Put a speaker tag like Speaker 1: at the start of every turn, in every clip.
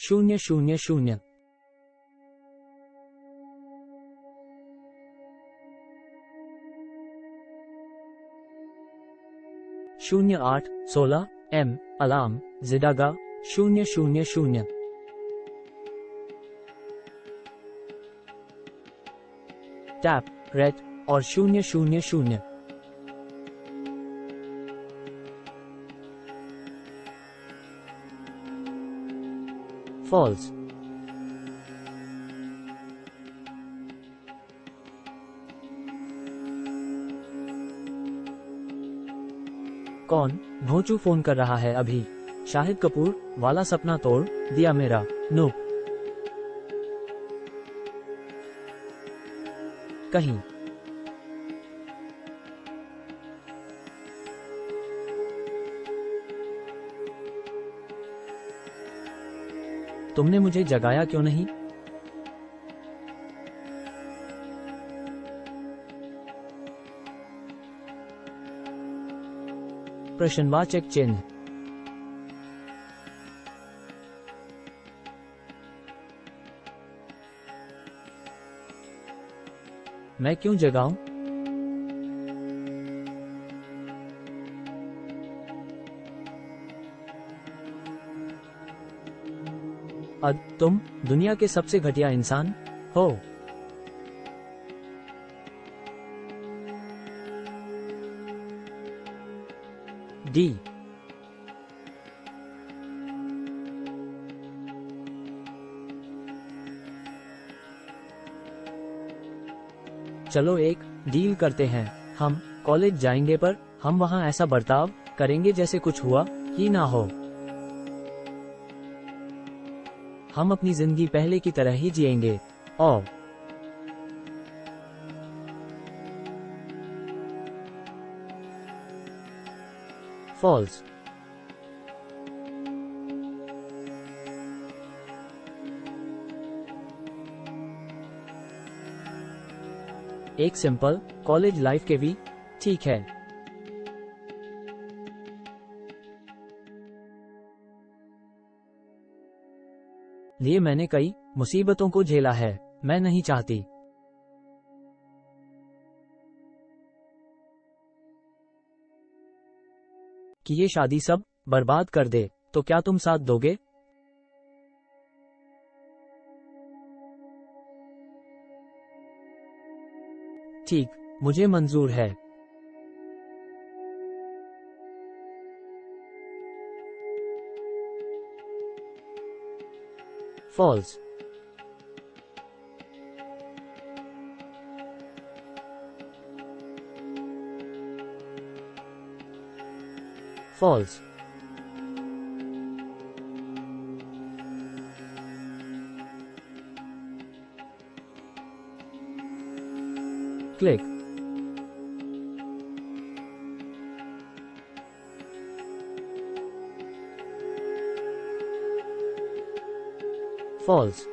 Speaker 1: 000 08 16 M alarm जिडागा 000 tap red और 000 false कौन भोंचू phone कर रहा है अभी? शाहिद कपूर वाला सपना तोड़ दिया मेरा। नो कहीं तुमने मुझे जगाया क्यों नहीं? प्रश्नवाचक चिन्ह। मैं क्यों जगाऊं? तुम दुनिया के सबसे घटिया इंसान हो। डी चलो एक डील करते हैं, हम कॉलेज जाएंगे पर हम वहाँ ऐसा बर्ताव करेंगे जैसे कुछ हुआ ही ना हो। हम अपनी जिंदगी पहले की तरह ही जिएंगे। और फॉल्स एक सिंपल कॉलेज लाइफ के भी ठीक है। लिए मैंने कई मुसीबतों को झेला है, मैं नहीं चाहती कि ये शादी सब बर्बाद कर दे। तो क्या तुम साथ दोगे? ठीक, मुझे मंजूर है। False false click false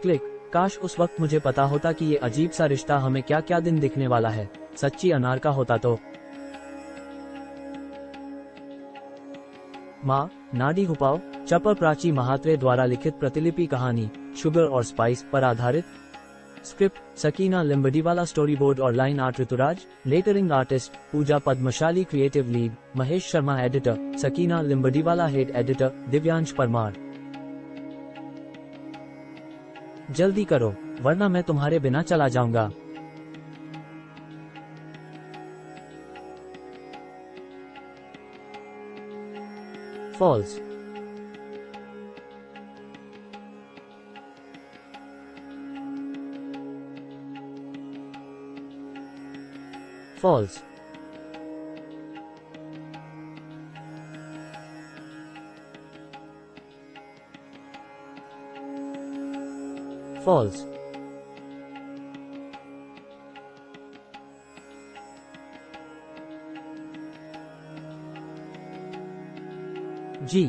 Speaker 1: click काश उस वक्त मुझे पता होता कि ये अजीब सा रिश्ता हमें क्या क्या दिन दिखने वाला है। सच्ची अनार का होता तो। माँ नाडी हुपाओ चपर प्राची महात्रे द्वारा लिखित प्रतिलिपि कहानी शुगर और स्पाइस पर आधारित। Script Sakina Limbdiwala, story board और line art Rituraj, lettering artist Pooja Padmashali, creative lead Mahesh Sharma, editor Sakina Limbdiwala, head editor Divyansh Parmar. जल्दी करो वरना मैं तुम्हारे बिना चला जाऊंगा। फॉल्स फॉल्स फॉल्स जी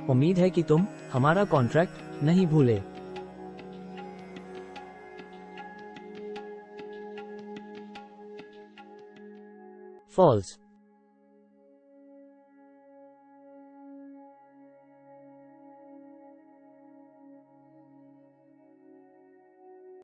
Speaker 1: उम्मीद है कि तुम हमारा कॉन्ट्रैक्ट नहीं भूले। फॉल्स।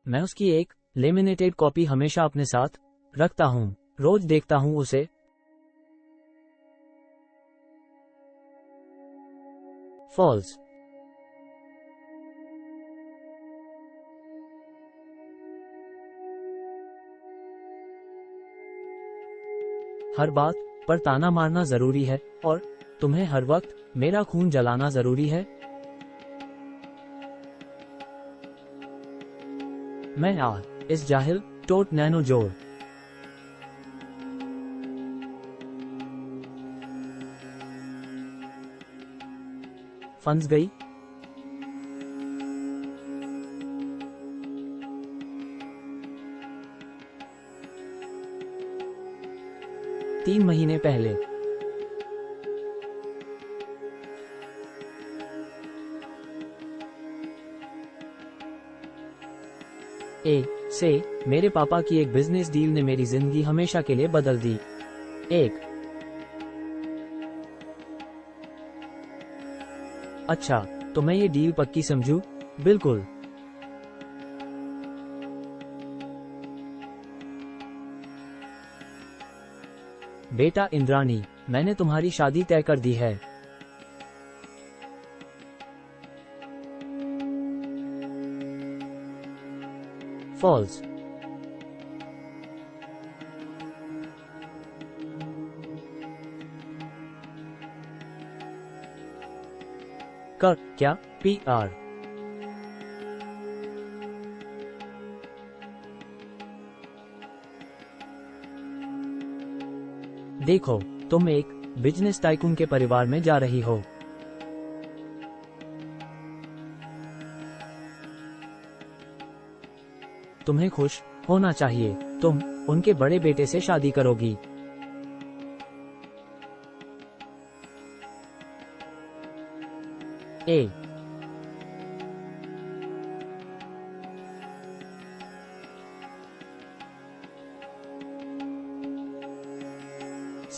Speaker 1: मैं उसकी एक लेमिनेटेड कॉपी हमेशा अपने साथ रखता हूँ, रोज देखता हूँ उसे। फॉल्स। हर बात पर ताना मारना जरूरी है और तुम्हें हर वक्त मेरा खून जलाना जरूरी है। मैं इस जाहिल टोट नैनो जोड़। फंस गई। तीन महीने पहले। से मेरे पापा की एक बिजनेस डील ने मेरी जिंदगी हमेशा के लिए बदल दी। अच्छा, तो मैं ये डील पक्की समझूं? बिल्कुल। बेटा इंद्राणी, मैंने तुम्हारी शादी तय कर दी है। फॉल्स। कर क्या? PR। देखो, तुम एक बिजनेस टाइकून के परिवार में जा रही हो। तुम्हें खुश होना चाहिए। तुम उनके बड़े बेटे से शादी करोगी।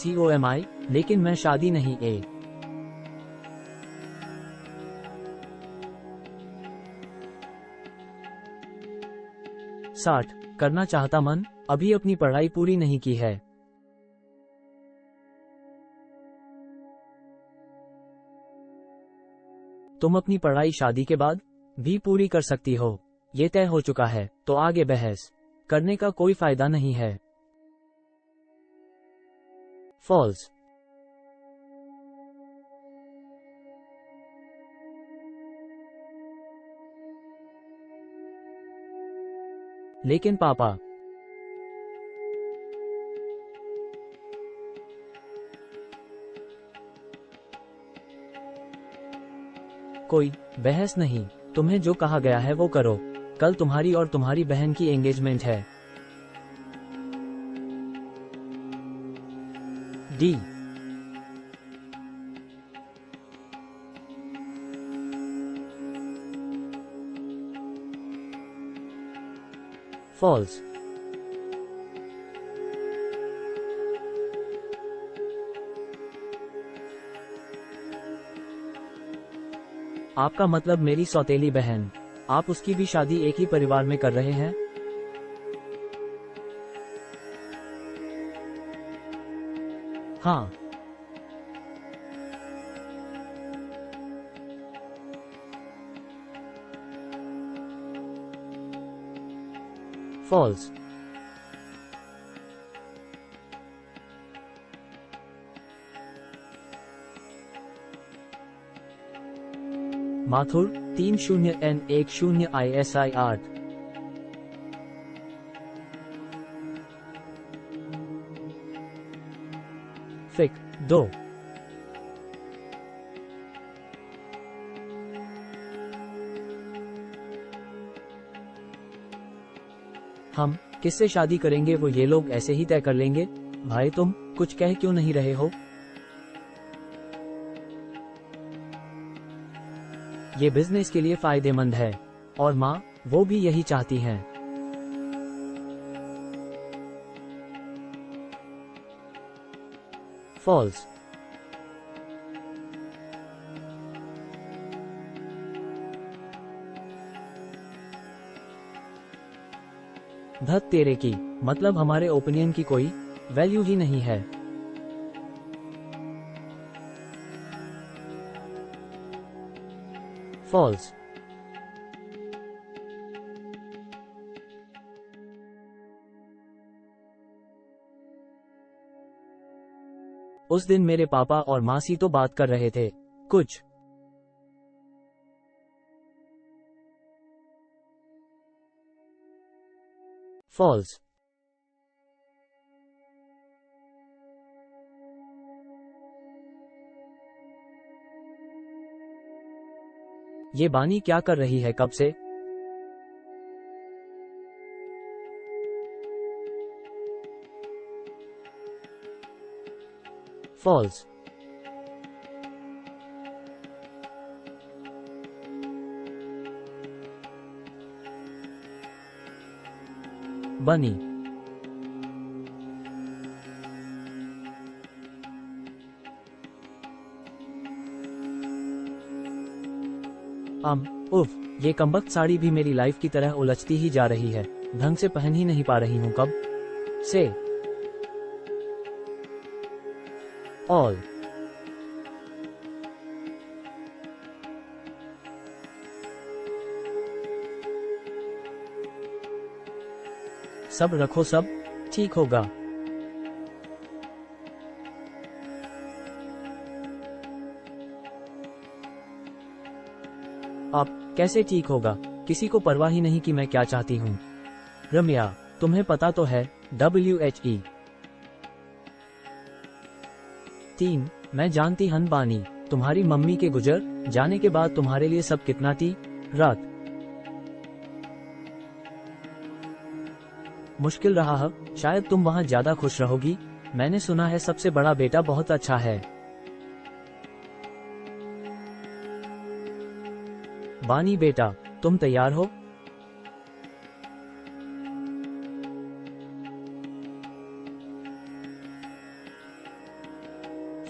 Speaker 1: COMI, लेकिन मैं शादी नहीं। 60 करना चाहता मन, अभी अपनी पढ़ाई पूरी नहीं की है। तुम अपनी पढ़ाई शादी के बाद भी पूरी कर सकती हो, ये तय हो चुका है, तो आगे बहस करने का कोई फायदा नहीं है। फॉल्स। लेकिन पापा। कोई बहस नहीं, तुम्हें जो कहा गया है वो करो। कल तुम्हारी और तुम्हारी बहन की एंगेजमेंट है। डी। फॉल्स। आपका मतलब मेरी सौतेली बहन, आप उसकी भी शादी एक ही परिवार में कर रहे हैं? हाँ। फॉल्स। Mathur 30N10 ISI 8। फिक 2। हम किससे शादी करेंगे वो ये लोग ऐसे ही तय कर लेंगे। भाई तुम कुछ कह क्यों नहीं रहे हो? ये बिजनेस के लिए फायदेमंद है और माँ वो भी यही चाहती हैं। फॉल्स। धत तेरे की, मतलब हमारे ओपिनियन की कोई वैल्यू ही नहीं है। फॉल्स। उस दिन मेरे पापा और मासी तो बात कर रहे थे कुछ। फॉल्स। ये बानी क्या कर रही है कब से? फॉल्स। बनी। उफ, ये कमबख्त साड़ी भी मेरी लाइफ की तरह उलझती ही जा रही है, ढंग से पहन ही नहीं पा रही हूँ कब से। ऑल। सब रखो, सब ठीक होगा। अब कैसे ठीक होगा? किसी को परवाह ही नहीं कि मैं क्या चाहती हूँ। रम्या, तुम्हें पता तो है WHE 3। मैं जानती हन बानी, तुम्हारी मम्मी के गुजर जाने के बाद तुम्हारे लिए सब कितना थी रात। मुश्किल रहा है, शायद तुम वहाँ ज्यादा खुश रहोगी। मैंने सुना है सबसे बड़ा बेटा बहुत अच्छा है। बानी बेटा, तुम तैयार हो?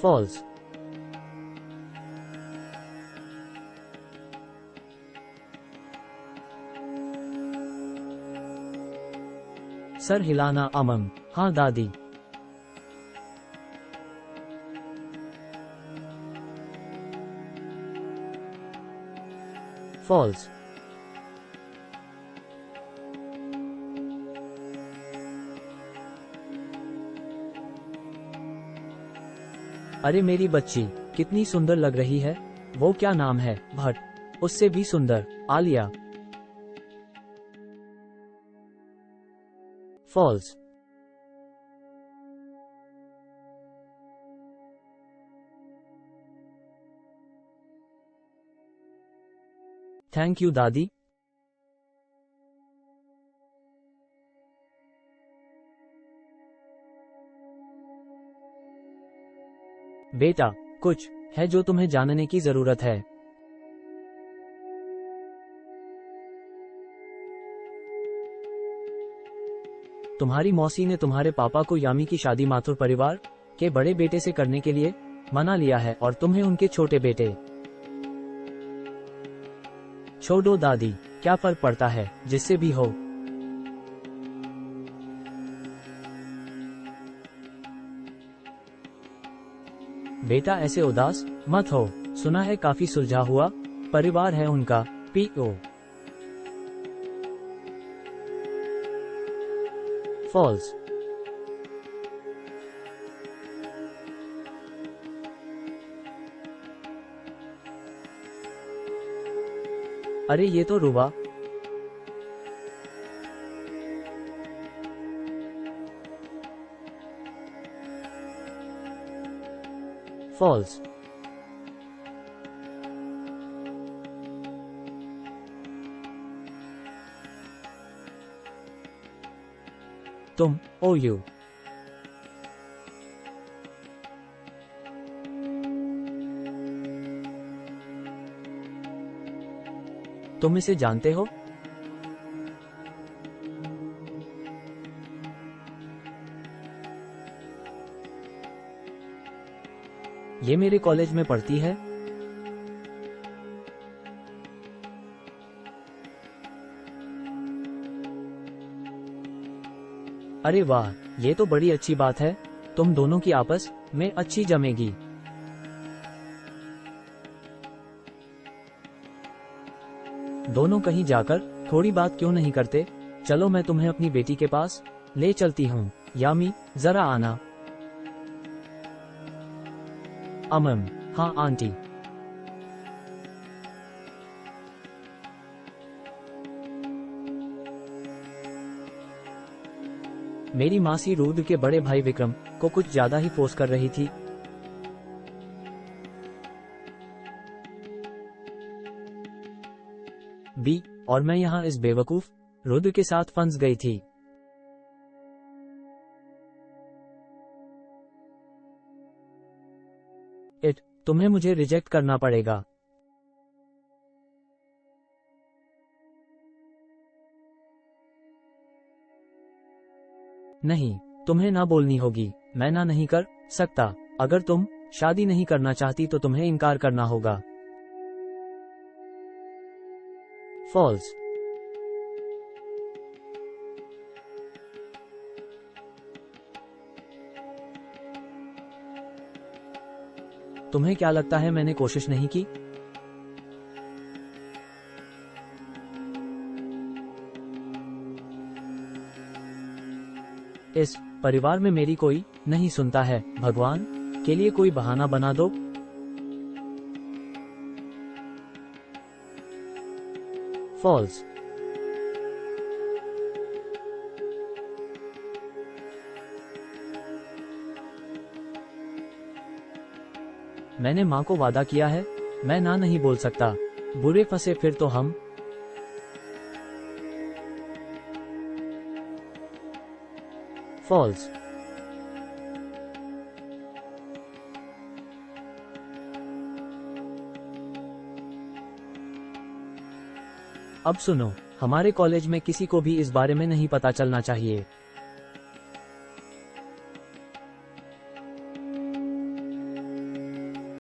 Speaker 1: फॉल्स। सर हिलाना अमम, हाँ दादी। फॉल्स। अरे मेरी बच्ची कितनी सुंदर लग रही है। वो क्या नाम है? भट्ट। उससे भी सुंदर आलिया। फॉल्स। थैंक यू दादी। बेटा, कुछ है जो तुम्हें जानने की जरूरत है। तुम्हारी मौसी ने तुम्हारे पापा को यामी की शादी माथुर परिवार के बड़े बेटे से करने के लिए मना लिया है और तुम्हें उनके छोटे बेटे। छोड़ो दादी, क्या फर्क पड़ता है जिससे भी हो। बेटा ऐसे उदास मत हो, सुना है काफी सुलझा हुआ परिवार है उनका। PO। फॉल्स। अरे ये तो रुबा। फॉल्स। तुम OU। तुम इसे जानते हो? ये मेरे कॉलेज में पढ़ती है। अरे वाह, ये तो बड़ी अच्छी बात है। तुम दोनों की आपस में अच्छी जमेगी। दोनों कहीं जाकर थोड़ी बात क्यों नहीं करते? चलो मैं तुम्हें अपनी बेटी के पास ले चलती हूँ। यामी, जरा आना। हाँ आंटी। मेरी मासी रुद्र के बड़े भाई विक्रम को कुछ ज्यादा ही फोर्स कर रही थी। बी, और मैं यहाँ इस बेवकूफ रुद्र के साथ फंस गई थी। तुम्हें मुझे रिजेक्ट करना पड़ेगा। नहीं, तुम्हें ना बोलनी होगी। मैं ना नहीं कर सकता। अगर तुम शादी नहीं करना चाहती तो तुम्हें इनकार करना होगा। फॉल्स। तुम्हें क्या लगता है मैंने कोशिश नहीं की? इस परिवार में मेरी कोई नहीं सुनता है। भगवान के लिए कोई बहाना बना दो। फॉल्स। मैंने माँ को वादा किया है, मैं ना नहीं बोल सकता। बुरे फंसे फिर तो हम। फॉल्स। अब सुनो, हमारे कॉलेज में किसी को भी इस बारे में नहीं पता चलना चाहिए।